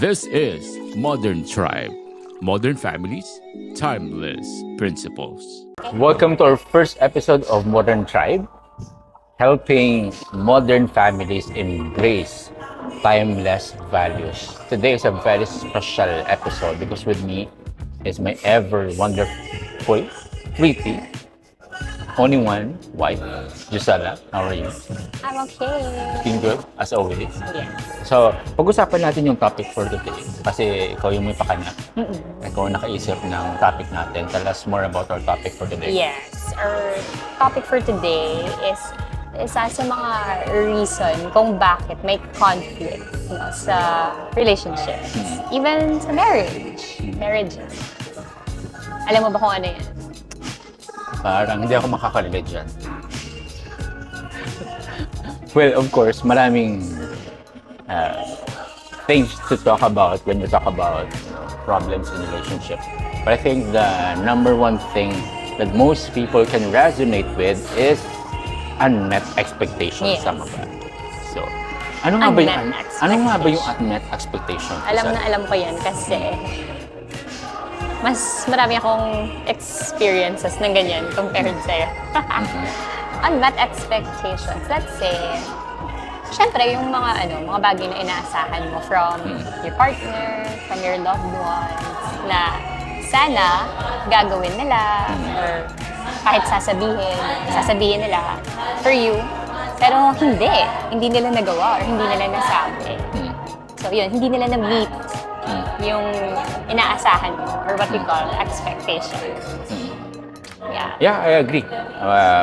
This is Modern Tribe. Modern families, timeless principles. Welcome to our first episode of Modern Tribe, helping modern families embrace timeless values. Today is a very special episode because with me is my ever wonderful, pretty, only one wife, Gisela. How are you? I'm okay. Looking good, as always. Yes. So, pag-usapan natin yung topic for today. Kasi ikaw yung may pakanya. Ikaw ang nakaisip ng topic natin. Tell us more about our topic for today. Yes. Our topic for today is isa sa mga reason kung bakit may conflict sa relationships. Even sa marriages. Alam mo ba kung ano yan? Parang hindi ako makakalilid dyan. Well, of course, maraming things to talk about when we talk about problems in relationship. But I think the number one thing that most people can resonate with is unmet expectations. Yes. Tama ba? So, ano nga ba yung unmet expectation? Alam ko yan kasi mas marami akong experiences ng ganyan compared sa'yo. Unmet expectations. Let's say, syempre yung mga bagay na inaasahan mo from your partner, from your loved ones, na sana gagawin nila or kahit sasabihin nila for you, pero hindi nila nagawa or hindi nila nasabi. So yun, hindi nila na-meet yung inaasahan mo or what we call expectations. Yeah, I agree.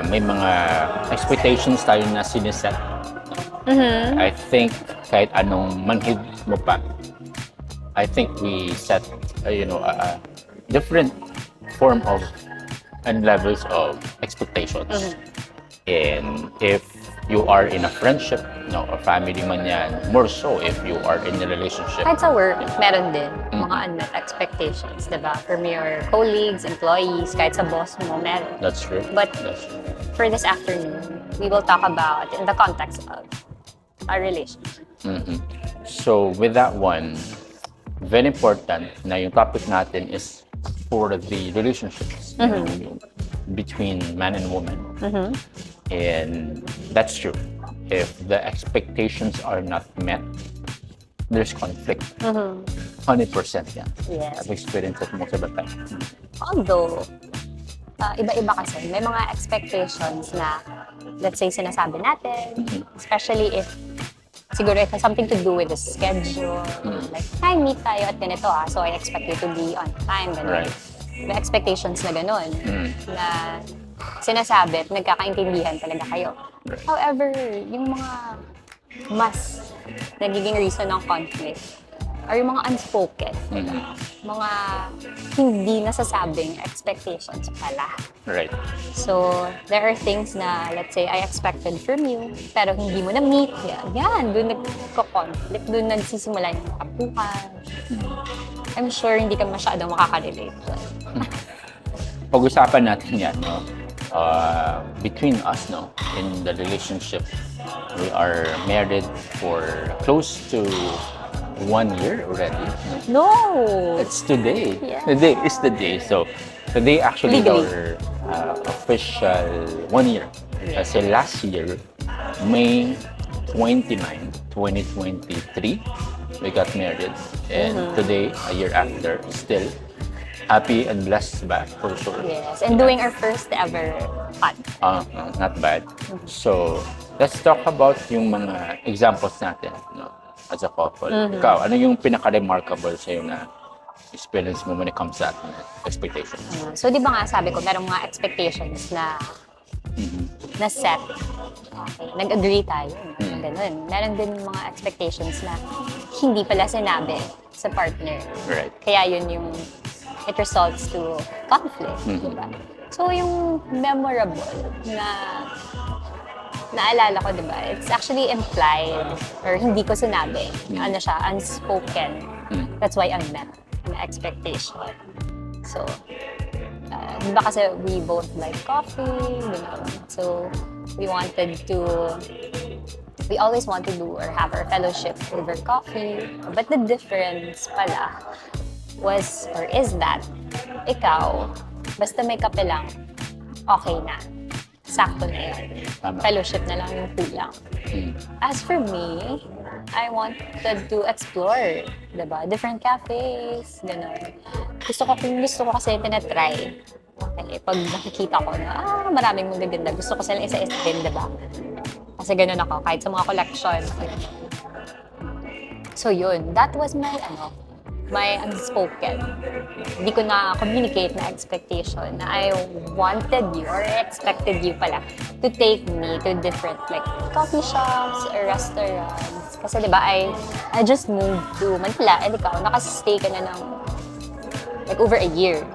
May mga expectations tayo na siniset. I think kahit anong manhid mo pa, I think we set a different form of and levels of expectations. And if you are in a friendship, or family man yan, more so if you are in a relationship. Kahit sa work, meron din mga unmet expectations, diba? From your colleagues, employees, kahit sa boss mo, meron. That's true. But for this afternoon, we will talk about in the context of our relationship. So with that one, very important na yung topic natin is for the relationships between man and woman. And that's true. If the expectations are not met, there's conflict. 100% yan. Yes. I've experienced it most of the time. Although, iba-iba kasi. May mga expectations na, let's say, sinasabi natin, especially if siguro it has something to do with the schedule. Like, meet tayo at ganito so I expect you to be on time. Ganun. Right. May expectations na ganun. Na sinasabi at nagkakaintindihan talaga kayo. Right. However, yung mga mas nagiging reason ng conflict are yung mga unspoken. Mga hindi nasasabing expectations pala. Right. So, there are things na, let's say, I expected from you, pero hindi mo na-meet. Yan, doon nagko-conflict, doon nagsisimula yung kapuhan. I'm sure hindi ka masyadong makakarelate. Pag-usapan natin yan, between us, in the relationship, we are married for close to 1 year already. No! It's today. Yeah. Today is the day. So, today actually is Legally. our official 1 year. Kasi last year, May 29, 2023, we got married. And today, a year after, still happy and blessed ba, for sure. Yes, and doing our first ever podcast. Not bad. So, let's talk about yung mga examples natin, as a couple. Ikaw, ano yung pinaka-remarkable sa'yo na experience mo when it comes to expectations? So, di ba nga sabi ko, merong mga expectations na na set. Okay, nag-agree tayo. Ganun. Meron din mga expectations na hindi pala sinabi sa partner. Right. Kaya yun yung it results to conflict, diba? So, yung memorable na naalala ko, diba? It's actually implied or hindi ko sinabi. Ano siya, unspoken. That's why unmet na expectation. So, diba kasi we both like coffee, diba? So, we wanted to we always want to do or have our fellowship over coffee. But the difference pala was or is that ikaw, basta may kape lang, okay na. Sakto na yun. Tama. Fellowship na lang yung kulang. As for me, I wanted to explore, diba? Different cafes, gano'n. Gusto ko kasi tinatry. Okay, pag nakikita ko na, maraming magaganda. Gusto ko silang isa-isa din, diba? Kasi gano'n ako, kahit sa mga collection. So yun, that was my unspoken. Hindi ko na-communicate na expectation na I wanted you or expected you pala to take me to different like coffee shops or restaurants. Kasi diba, I just moved to Manila and ikaw, nakastay ka na ng like over a year.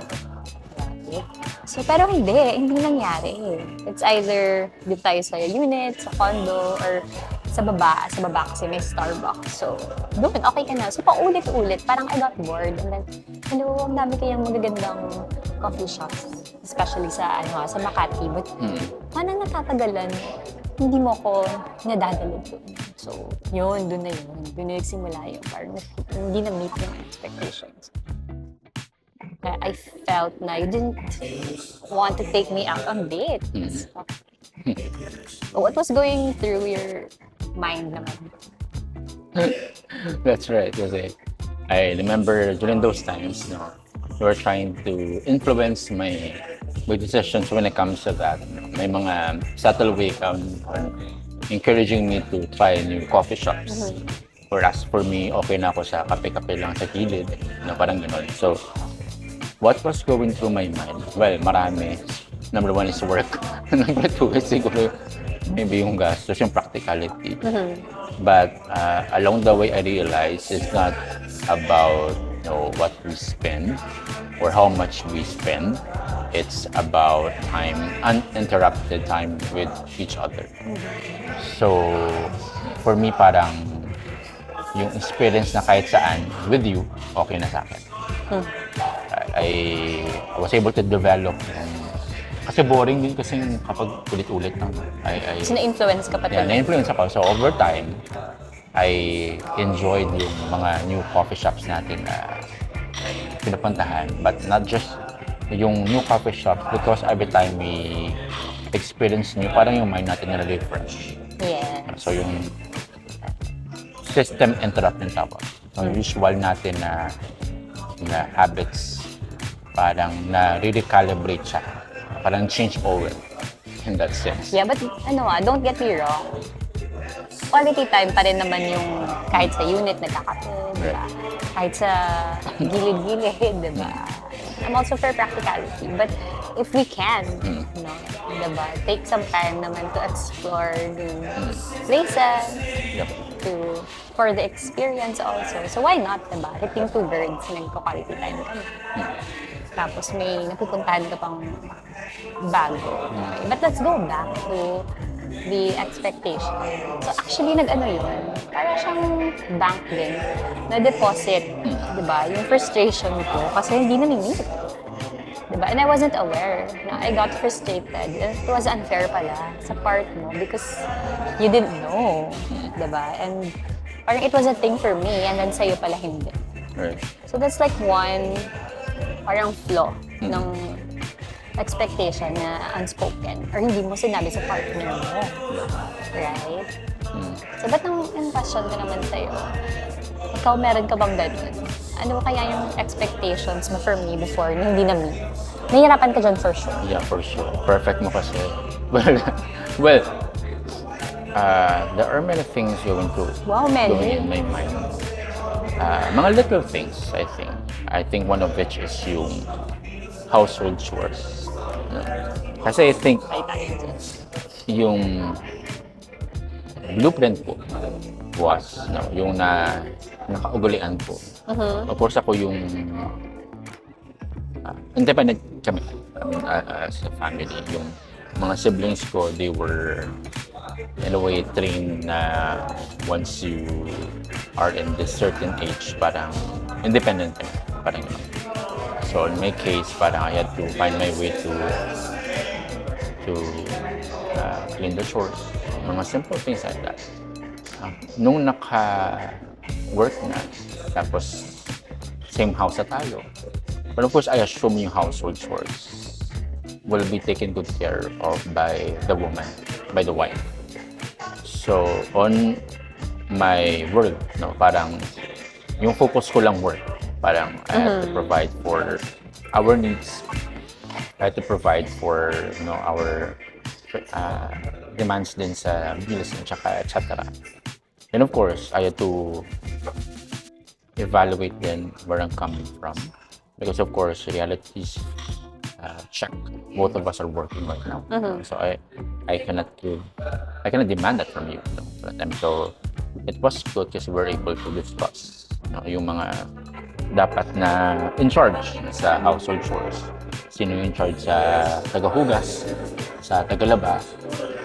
So, pero hindi nangyari. It's either dito tayo sa unit, sa condo, or sa baba kasi may Starbucks. So, doon, okay ka na. So, paulit-ulit, parang I got bored. And then, hello, ang dami kayang magagandang coffee shops. Especially sa Makati. But, parang natatagalan, hindi mo ko nadadala doon. So, yun, doon na yun. Doon na nagsimula yun. Parang hindi na-meet yung expectations. I felt na you didn't want to take me out on dates. What was going through your mind naman? That's right. Kasi I remember during those times, you were trying to influence my decisions when it comes to that. May mga subtle way on encouraging me to try new coffee shops. Whereas for me, okay na ako sa kape-kape lang sa gilid. Parang gano'n. So, what was going through my mind? Well, marami. Number one is work. Number two is siguro maybe yung gastos, yung practicality. But along the way, I realized it's not about what we spend or how much we spend. It's about time, uninterrupted time with each other. So, for me, parang yung experience na kahit saan with you, okay na sa akin. I was able to develop kasi boring din kasi kapag ulit-ulit lang. So, na-influence ka pa Yeah, na-influence ako. So, over time, I enjoyed yung mga new coffee shops natin na pinapuntahan. But not just yung new coffee shops because every time we experience new, parang yung mind natin na refresh. Yeah. So, yung system interrupt yung tawag. So, usual natin na habits, parang na-recalibrate siya. Parang change over in that sense. Yeah, but don't get me wrong. Quality time pa rin naman yung kahit sa unit nagkakape, diba? Kahit sa gilid-gilid, diba? I'm also for practicality. But if we can, diba? Take some time naman to explore new places, for the experience also. So why not, diba? Hitting two birds, nagko-quality time kami. Tapos may napupuntahan ka pang bago. Okay. But let's go back to the expectation. So actually, yun. Para siyang bank din na deposit, di ba? Yung frustration ko kasi hindi na-meet. Di ba? And I wasn't aware na I got frustrated. It was unfair pala sa part mo because you didn't know. Di ba? And parang it was a thing for me and then sa'yo pala hindi. Right. So that's like one parang flaw ng expectation na unspoken or hindi mo sinabi sa partner mo. Right? So, ba't ang question ko naman sa'yo? Ikaw, meron ka bang ganun? Ano kaya yung expectations mo for me before na hindi na-meet? Nahihirapan ka dyan for sure. Yeah, for sure. Perfect mo kasi. Well, there are many things going in my mind. Mga little things, I think. I think one of which is yung household chores. Kasi I think yung blueprint po was yung nakaugalian po. Of course, ako yung independent kami as a family. Yung mga siblings ko, they were in a way trained na once you are in this certain age, parang independent kami. Parang yun. So in my case, parang I had to find my way to clean the chores. Mga simple things like that. nung naka-work na, tapos same house na tayo. But of course, I assume yung household chores will be taken good care of by the woman, by the wife. So, on my work, no, parang yung focus ko lang work. Parang I have to provide for our needs. I have to provide for, our demands din sa bills and tsaka etc. And of course, I had to evaluate then where I'm coming from. Because of course, realities check. Both of us are working right now. So I cannot demand that from you. So it was good kasi we're able to discuss yung mga dapat na in charge sa household chores. Sino yung in charge sa tagahugas, sa tagalaba,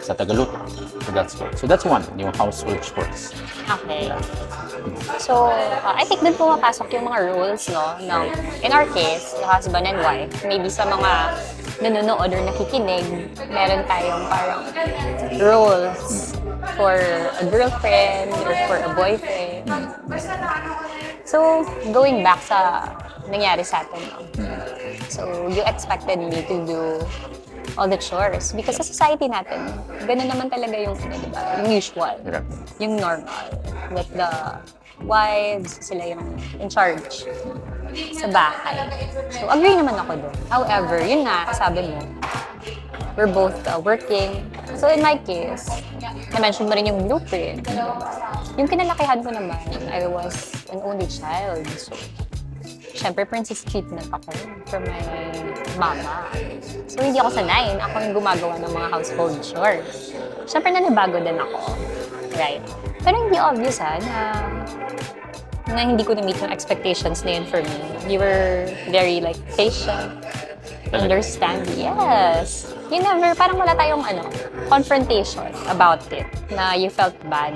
sa tagaluto. So that's good. So that's one, yung household chores. Okay. So, I think dun pumapasok yung mga rules, no? Ng, in our case, the husband and wife, maybe sa mga nanonood or nakikinig, meron tayong parang rules for a girlfriend or for a boyfriend. So, going back sa nangyari sa atin, no? So, you expected me to do all the chores. Because sa society natin, ganun naman talaga yung, diba? Yung usual. Yung normal. That the wives, sila yung in charge sa bahay. So, agree naman ako doon. However, yun nga, sabi mo, we're both working. So, in my case, na-mention mo rin yung blueprint. Yung kinalakihan ko naman, I was an only child. So, syempre, princess treatment ako from my mama. So, hindi ako sanay. Ako yung gumagawa ng mga household chores. Syempre, nanibago din ako. Right? Pero hindi obvious na hindi ko na-meet yung expectations na yun for me. You were very like patient, understanding. Yes. You never, parang wala tayong confrontation about it. Na you felt bad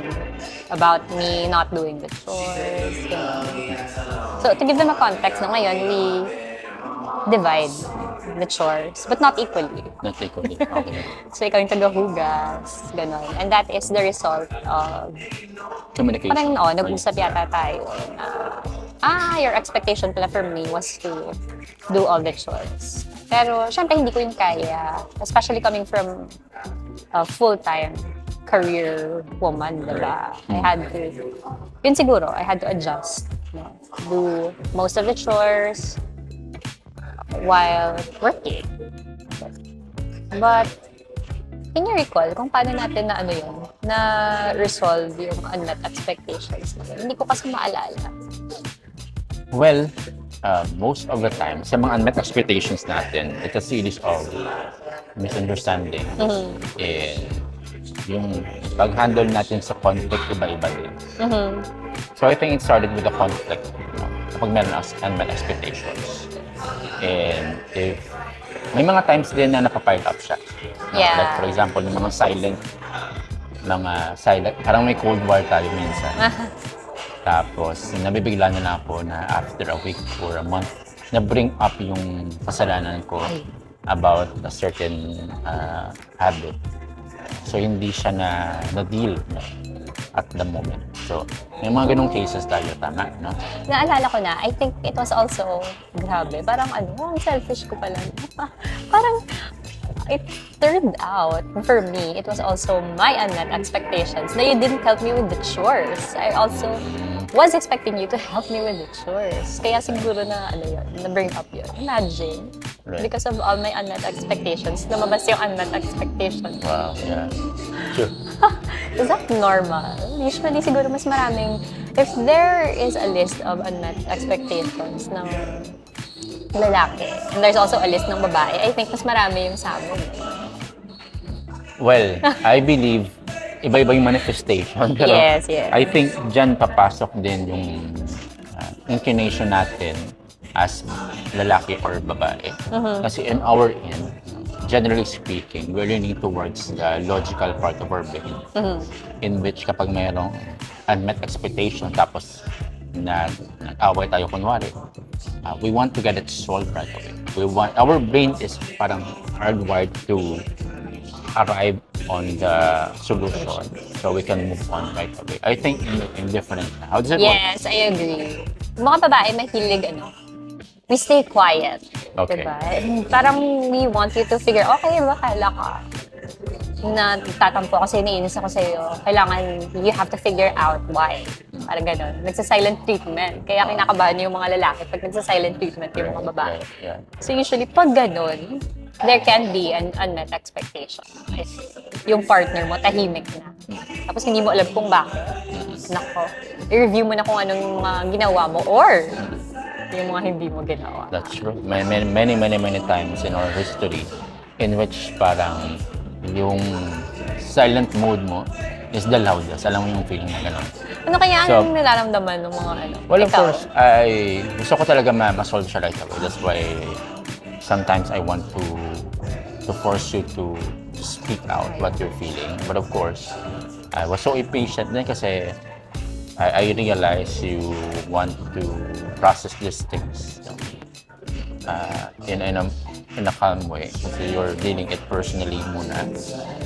about me not doing the chores. So, to give them a context, na ngayon, we divide the chores, but not equally. Not equally. Okay. So, ikaw yung tagahugas, gano'n. And that is the result of Communication. parang, nag-usap yata tayo na, your expectation pala for me was to do all the chores. Pero, syempre, hindi ko yun kaya. Especially coming from a full-time career woman, diba? I had to, yun siguro, I had to adjust. Do most of the chores while working. But, can you recall kung paano natin na-resolve yung unmet expectations natin? Hindi ko kasi maalala. Well, most of the time, sa mga unmet expectations natin, it's a series of misunderstanding. And yung pag-handle natin sa conflict, iba-iba din. So I think it started with the conflict, kapag meron unmet expectations. And if may mga times din na napapile up siya. Yeah. Like for example, yung mga silent, parang may cold war tayo minsan. Tapos, nabibigla na ako na after a week or a month, na-bring up yung kasalanan ko about a certain habit. So, hindi siya na-deal at the moment. So, may mga ganong cases tayo, tama, no? Naalala ko na, I think it was also, grabe, parang ang selfish ko pala. Parang, it turned out, for me, it was also my unmet expectations na you didn't help me with the chores. I also was expecting you to help me with the chores. Kaya siguro na-bring up yun. Imagine, because of all my unmet expectations, lumabas yung unmet expectation. Wow, yeah. Sure. Is that normal? Usually, siguro mas maraming, if there is a list of unmet expectations ng lalaki, and there's also a list ng babae, I think mas marami yung sa amin. Well, I believe iba-iba yung manifestation. Pero Yes. I think dyan papasok din yung inclination natin as lalaki or babae. Kasi in our end, generally speaking, we're leaning towards the logical part of our brain. In which kapag mayroong unmet expectation, tapos nag-away tayo kunwari, we want to get it solved right away. Our brain is parang hardwired to arrive on the solution so we can move on right away. I think indifferent na. How does it work? Yes, I agree. Yung mga babae mahilig, we stay quiet. Okay. Diba? And parang we want you to figure, okay, bakala ka na tatampo kasi naiinis ako sa'yo. Kailangan, you have to figure out why. Parang gano'n. Nagsa-silent treatment. Kaya kinakabahan yung mga lalaki pag nagsa-silent treatment yung mga babae. Yeah. So usually, pag gano'n, there can be an unmet expectation. If yung partner mo, tahimik na. Tapos hindi mo alam kung bakit. Nako, i-review mo na kung anong mga ginawa mo or yung mga hindi mo ginawa. That's true. Many times in our history in which parang yung silent mode mo is the loudest. Alam mo yung feeling na gano'n. Ano kaya ang nararamdaman ng mga Well, of ikaw? course, gusto ko talaga ma-solve siya right away. That's why sometimes I want to force you to speak out what you're feeling. But of course, I was so impatient din kasi I realize you want to process these things in a calm way. Kasi you're dealing it personally muna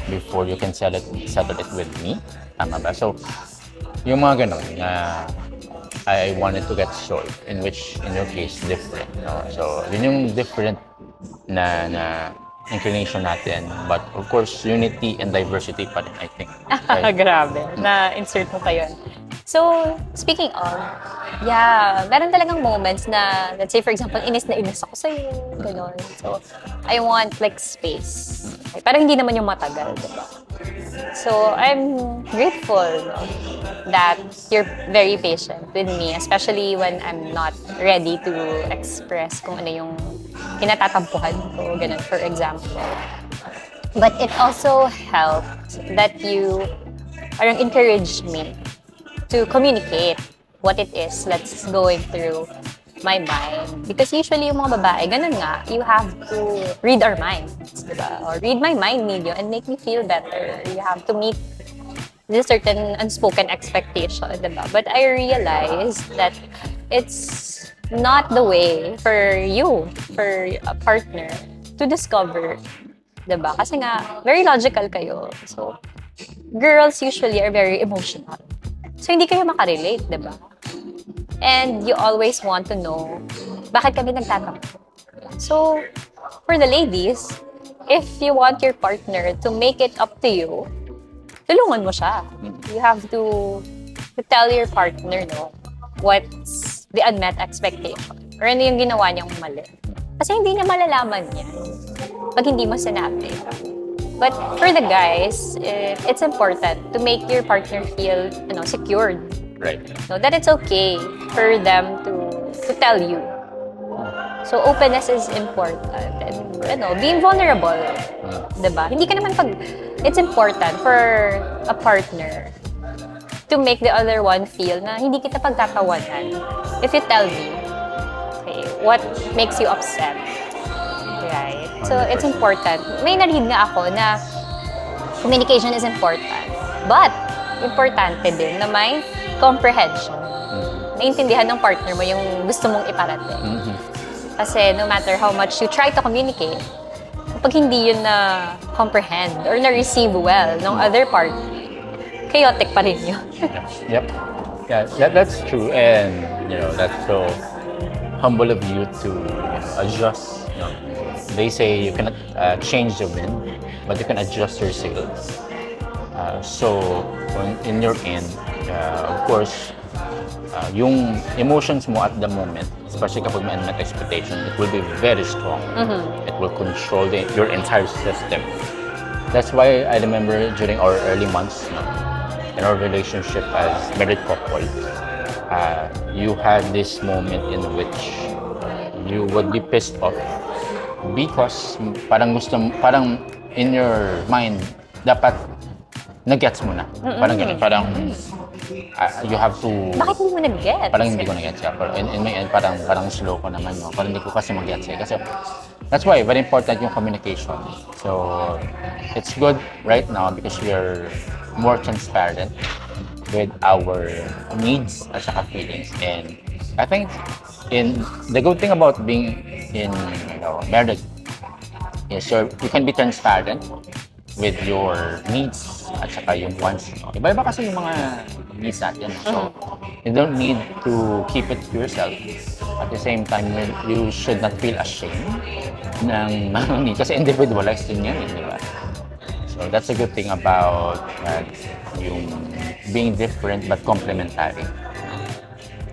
before you can settle it with me. Tama ba? So, yung mga ganun na I wanted to get solved, in which, in your case, different. No? So, yun yung different na inclination natin. But, of course, unity and diversity pa rin, I think. Right? Grabe. Na-insert mo pa yun. So, speaking of, meron talagang moments na, let's say, for example, inis na inis ako sa'yo, gano'n. So, I want, like, space. Okay, parang hindi naman yung matagal, diba? So, I'm grateful, no, that you're very patient with me, especially when I'm not ready to express kung ano yung kinatatampuhan ko, gano'n, for example. But it also helped that you parang encouraged me to communicate what it is that's going through my mind. Because usually yung mga babae, ganun nga, you have to read our minds, diba? Or read my mind, Nilio, and make me feel better. You have to meet this certain unspoken expectation, diba? But I realized that it's not the way for you, for a partner, to discover, diba? Kasi nga, very logical kayo. So, girls usually are very emotional. So, hindi kayo makarelate, di ba? And you always want to know, bakit kami nagtatampo? So, for the ladies, if you want your partner to make it up to you, tulungan mo siya. You have to tell your partner, no, what's the unmet expectation. Or ano yung ginawa niyang mali. Kasi hindi niya malalaman yan pag hindi mo sinabi. But for the guys, it's important to make your partner feel, secured. Right. No, that it's okay for them to tell you. So openness is important. And, being vulnerable. Diba? Hindi ka naman it's important for a partner to make the other one feel na hindi kita pagtatawanan. If you tell me, okay, what makes you upset? Right? So, it's important. May naread nga ako na communication is important. But, importante din na may comprehension. Naintindihan ng partner mo yung gusto mong iparating. Kasi no matter how much you try to communicate, kapag hindi yun na comprehend or na-receive well ng other party, chaotic pa rin yun. Yep. Yeah, that's true. And, that's so humble of you to adjust. They say you cannot change the wind, but you can adjust your sails. So, in your end, of course, yung emotions mo at the moment, especially kapag may unmet expectation, it will be very strong. It will control your entire system. That's why I remember during our early months in our relationship as married couple, you had this moment in which you would be pissed off because parang in your mind dapat nag-gets mo na. Parang ganun, you have to... Bakit hindi mo nag-gets? Parang hindi ko nag-gets siya. Pero in my end, parang slow ko naman. No? Parang hindi ko kasi mag-gets eh. Kasi that's why, very important yung communication. So, it's good right now because we are more transparent with our needs at saka feelings. And I think the good thing about being in marriage is you can be transparent with your needs at saka yung wants mo. Iba-iba kasi yung mga needs natin. So, you don't need to keep it to yourself. At the same time, you should not feel ashamed ng mga needs. Kasi individualized din yan, di ba? So, that's a good thing about yung being different but complementary.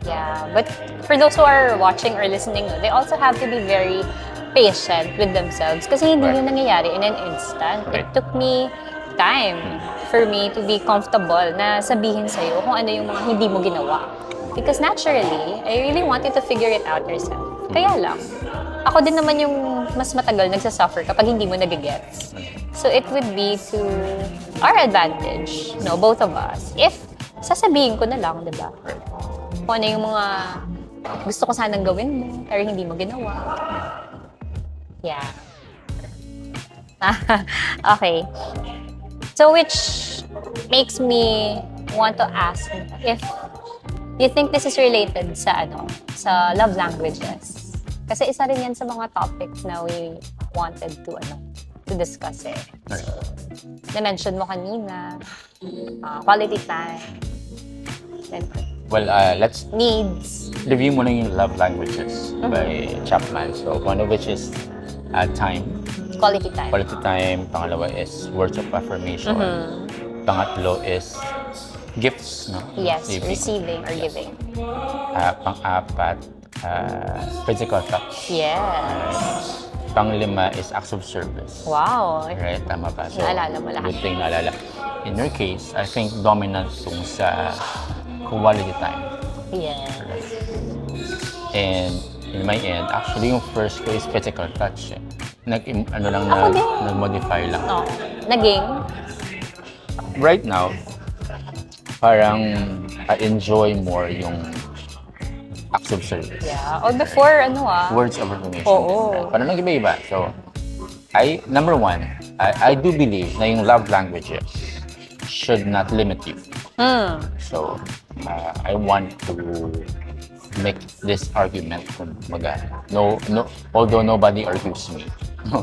Yeah, but for those who are watching or listening, they also have to be very patient with themselves kasi hindi yun nangyayari in an instant. It took me time for me to be comfortable na sabihin sa'yo kung ano yung mga hindi mo ginawa. Because naturally, I really want you to figure it out yourself. Kaya lang, ako din naman yung mas matagal nagsasuffer kapag hindi mo nagigets. So it would be to our advantage, both of us, if sasabihin ko na lang, di ba? Kung ano yung mga gusto ko sanang gawin mo, pero hindi mo ginawa. Yeah. Okay. So which makes me want to ask if you think this is related sa love languages. Kasi isa rin yan sa mga topics na we wanted to discuss eh. Na-mention mo kanina, quality time, and well, let's needs. review muna yung love languages by Chapman. So, one of which is time. Quality time. Quality time. Pangalawa is words of affirmation. Pangatlo is gifts. No? Yes, Giving. receiving or giving. Pang-apat, physical touch. Yes. Pang-lima is acts of service. Wow. Right? Tama ba? So, Naalala mo lahat. good thing naalala. In your case, I think dominant tong sa quality time. Yes. And in my end, actually yung first ko is physical touch. Ako din. Nag-modify lang. Oh, naging? Right now, parang I enjoy more yung acts of service. Yeah. Or before, Words of affirmation. Oo. Parang nag-iba-iba. So, number one, I do believe na yung love languages should not limit you. So, I want to make this argument although nobody argues me.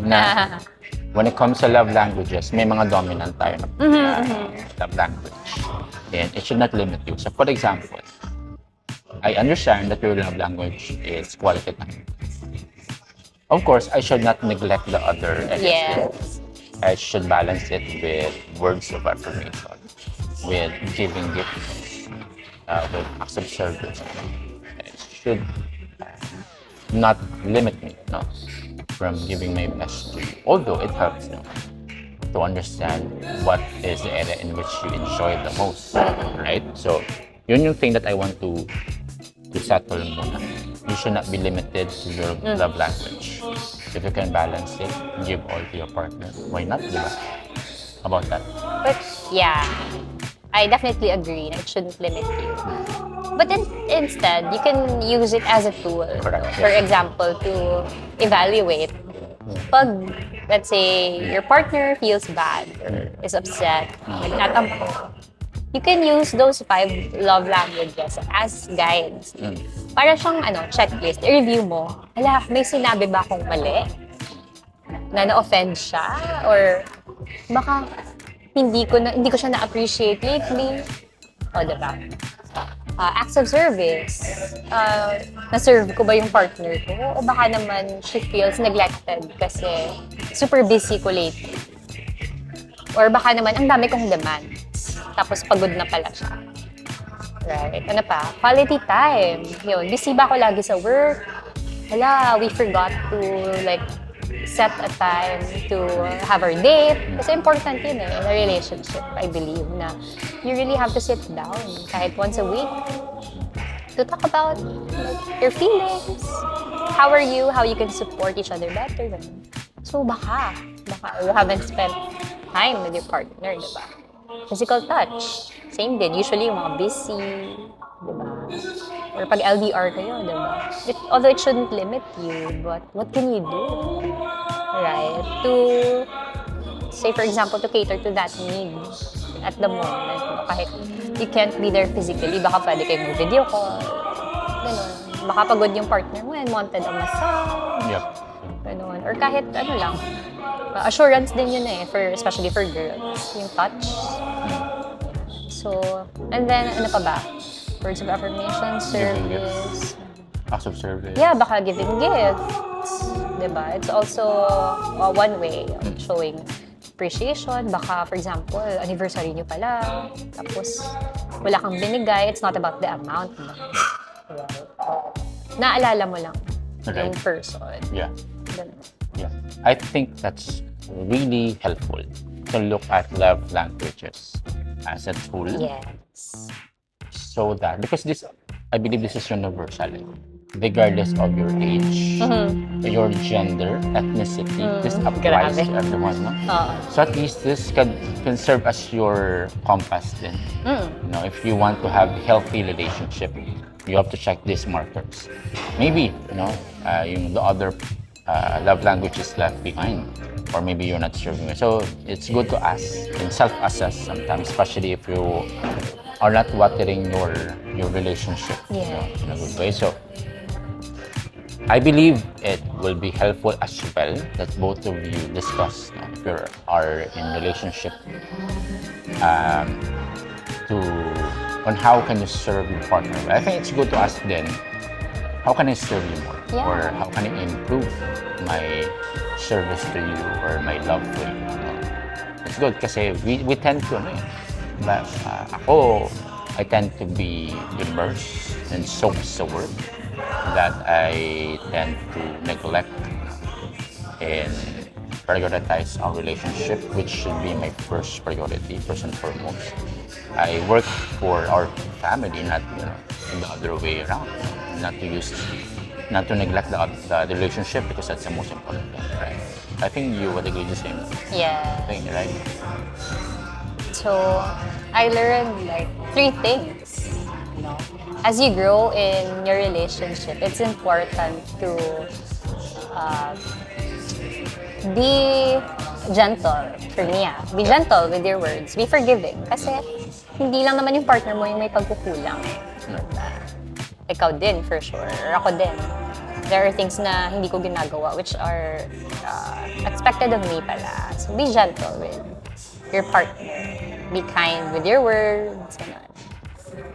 Na when it comes to love languages, may mga dominant tayo na love language. And it should not limit you. So, for example, I understand that your love language is quality time. Of course, I should not neglect the other areas. Yes. I should balance it with words of affirmation, with giving gifts, with acts of service. It should not limit me from giving my best to you. Although it helps to understand what is the area in which you enjoy the most, right? So, yun yung thing that I want to settle muna. You should not be limited to your love language. If you can balance it, give all to your partner. Why not, di ba? About that. But yeah, I definitely agree. It shouldn't limit you. But instead, you can use it as a tool. Correct. For example, to evaluate. Pag, let's say, your partner feels bad or is upset, nagtatampo, you can use those 5 love languages as guides. Para siyang checklist. I-review mo, may sinabi ba akong mali? Na na-offend siya? Or baka hindi ko siya na-appreciate lately? O, diba? Acts of service. Na-serve ko ba yung partner ko? O baka naman she feels neglected kasi super busy ko lately. Or baka naman ang dami kong demands. Tapos pagod na pala siya. Right. Ano pa? Quality time. Yun. Busy ba ako lagi sa work? We forgot to set a time to have our date. Kasi important yun in a relationship, I believe, na you really have to sit down kahit once a week to talk about your feelings. How are you? How you can support each other better. So baka you haven't spent time with your partner, diba? Physical touch, same din. Usually yung mga busy, diba? Or pag LDR kayo, diba? Although it shouldn't limit you, but what can you do? Right? To, say for example, to cater to that need at the moment. Kahit you can't be there physically, baka pwede kayong video call. Ganun. Baka pagod yung partner mo and wanted a massage. Yep. Ganun. Or kahit Assurance din yun especially for girls, yung touch. So, and then, ano pa ba? Words of affirmation, service. Acts of service. Yeah, baka giving gifts. Diba? It's also one way of showing appreciation. Baka, for example, anniversary nyo pala, tapos wala kang binigay. It's not about the amount. Diba? Naalala mo lang yung person. Yeah. Ganun. Yeah. I think that's really helpful to look at love languages as a tool. Yes. So that, because this, I believe this is universal. Regardless of your age, your gender, ethnicity, this applies to everyone. No? So at least this can serve as your compass then. You know, if you want to have a healthy relationship, you have to check these markers. Maybe, the other love language is left behind, or maybe you're not serving it. So it's good to ask and self-assess sometimes, especially if you are not watering your relationship in a good way. So I believe it will be helpful as well that both of you discuss if you are in relationship on how can you serve your partner. I think it's good to ask then, how can I serve you more? Yeah. Or how can I improve my service to you or my love for you? It's good kasi we tend to, I tend to be immersed and so absorbed that I tend to neglect and prioritize our relationship, which should be my first priority, first and foremost. I work for our family, not the other way around. Not to neglect the relationship because that's the most important thing, right? I think you would agree the same thing, right? So I learned like 3 things. As you grow in your relationship, it's important to be gentle. For me, be gentle with your words. Be forgiving. Kasi hindi lang naman yung partner mo yung may pagkukulang. Ikaw din, for sure. Ako din. There are things na hindi ko ginagawa which are expected of me pala. So be gentle with your partner. Be kind with your words.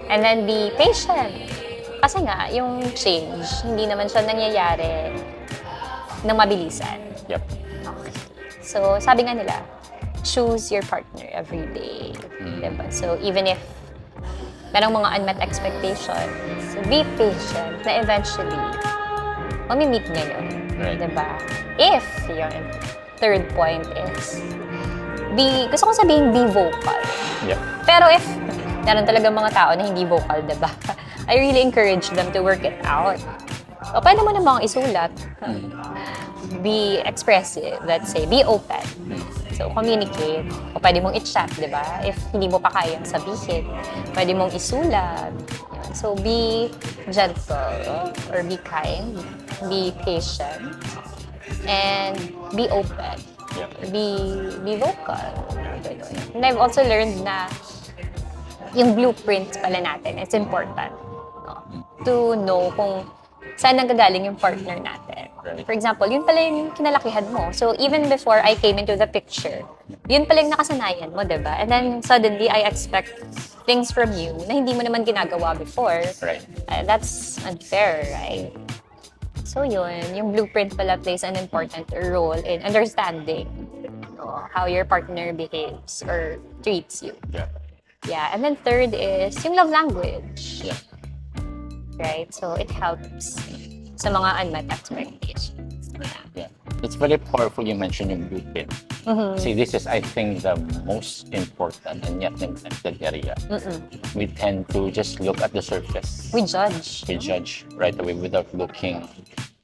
And then be patient. Kasi nga, yung change, hindi naman siya nangyayari ng mabilisan. Yep. Okay. So, sabi nga nila, choose your partner every day. Diba? So, even if merong mga unmet expectations, be patient na eventually, mamimit niya yun. Right. Diba? If, yun, third point is, gusto kong sabihin, be vocal. Yep. Pero if meron talaga mga tao na hindi vocal, diba? I really encourage them to work it out. O, pwede mo namang isulat. Be expressive, let's say. Be open. So, communicate. O, pwede mong i-chat, diba? If hindi mo pa kayang sabihin, pwede mong isulat. So, be gentle or be kind. Be patient. And be open. Be vocal. And I've also learned na yung blueprint pala natin, it's important to know kung saan nanggagaling yung partner natin. For example, yun pala yung kinalakihan mo. So even before I came into the picture, yun pala yung nakasanayan mo, diba? And then suddenly I expect things from you na hindi mo naman ginagawa before. Right. That's unfair, right? So yun, yung blueprint pala plays an important role in understanding how your partner behaves or treats you. Yeah, and then third is yung love language. Yeah. Right? So it helps sa mga unmet expectations. Yeah. It's very powerful you mentioned yung blueprint. See, this is, I think, the most important and yet neglected area. We tend to just look at the surface. We judge. We judge right away without looking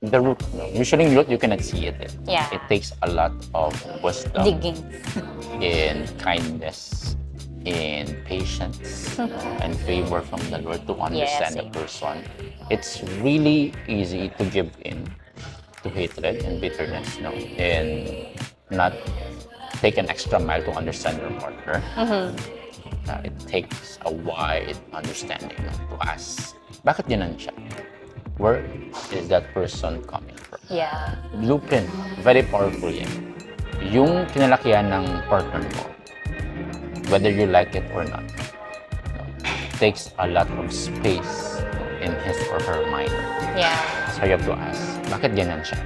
the root. Usually root, you cannot see it. Yeah. It takes a lot of wisdom. Digging. And kindness. In patience and favor from the Lord to understand the person. It's really easy to give in to hatred and bitterness, and not take an extra mile to understand your partner. It takes a wide understanding to ask, bakit ganun siya? Where is that person coming from? Yeah. Blueprint, very powerful yan. yung kinalakihan ng partner mo, whether you like it or not, takes a lot of space in his or her mind. Yeah. So you have to ask, bakit ganyan siya?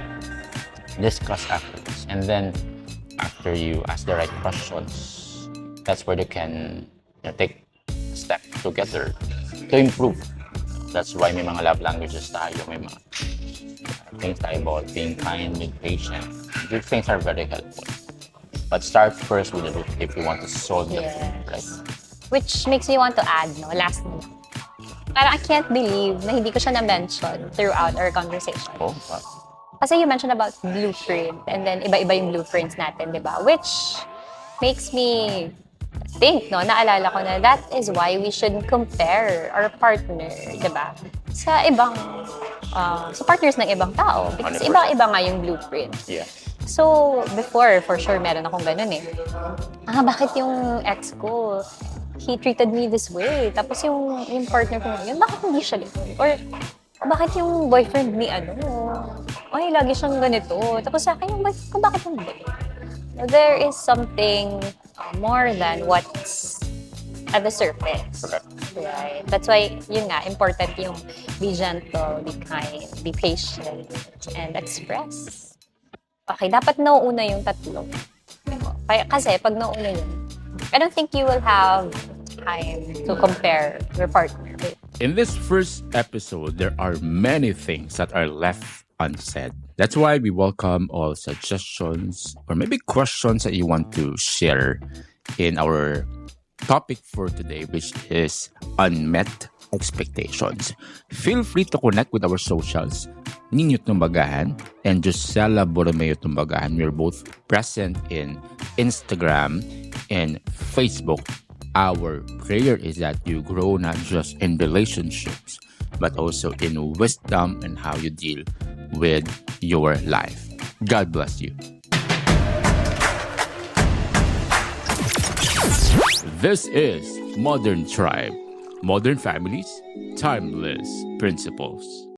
Discuss afterwards. And then, after you ask the right questions, that's where they can take a step together to improve. That's why may mga love languages tayo, may mga things tayo about being kind, being patient. These things are very helpful. But start first with the root if you want to solve the thing, right? Which makes me want to add, no, lastly. Parang I can't believe na hindi ko siya na-mention throughout our conversation. Oh, wow. Kasi you mentioned about blueprint and then iba-iba yung blueprints natin, di ba? Which makes me think, no, naalala ko na that is why we should compare our partner, di ba? Sa ibang, sa partners ng ibang tao. Because 100%. iba-iba nga yung blueprint. Yeah. So, before, for sure, meron akong ganun eh. Bakit yung ex ko, he treated me this way? Tapos yung partner ko ngayon, bakit hindi siya ganun? Or, bakit yung boyfriend ni ay, lagi siyang ganito. Tapos sa akin, yung boyfriend ko, bakit hindi? There is something more than what's at the surface. Okay. Right? That's why, yun nga, important yung be gentle, be kind, be patient, and express. Okay, dapat nauuna yung tatlo. Kasi pag nauuna yun, I don't think you will have time to compare your partner with. In this first episode, there are many things that are left unsaid. That's why we welcome all suggestions or maybe questions that you want to share in our topic for today, which is unmet expectations. Feel free to connect with our socials, Ninyo Tumbagahan and Josella Borromeo Tumbagahan. We're both present in Instagram and Facebook. Our prayer is that you grow not just in relationships, but also in wisdom and how you deal with your life. God bless you. This is Modern Tribe. Modern families, timeless principles.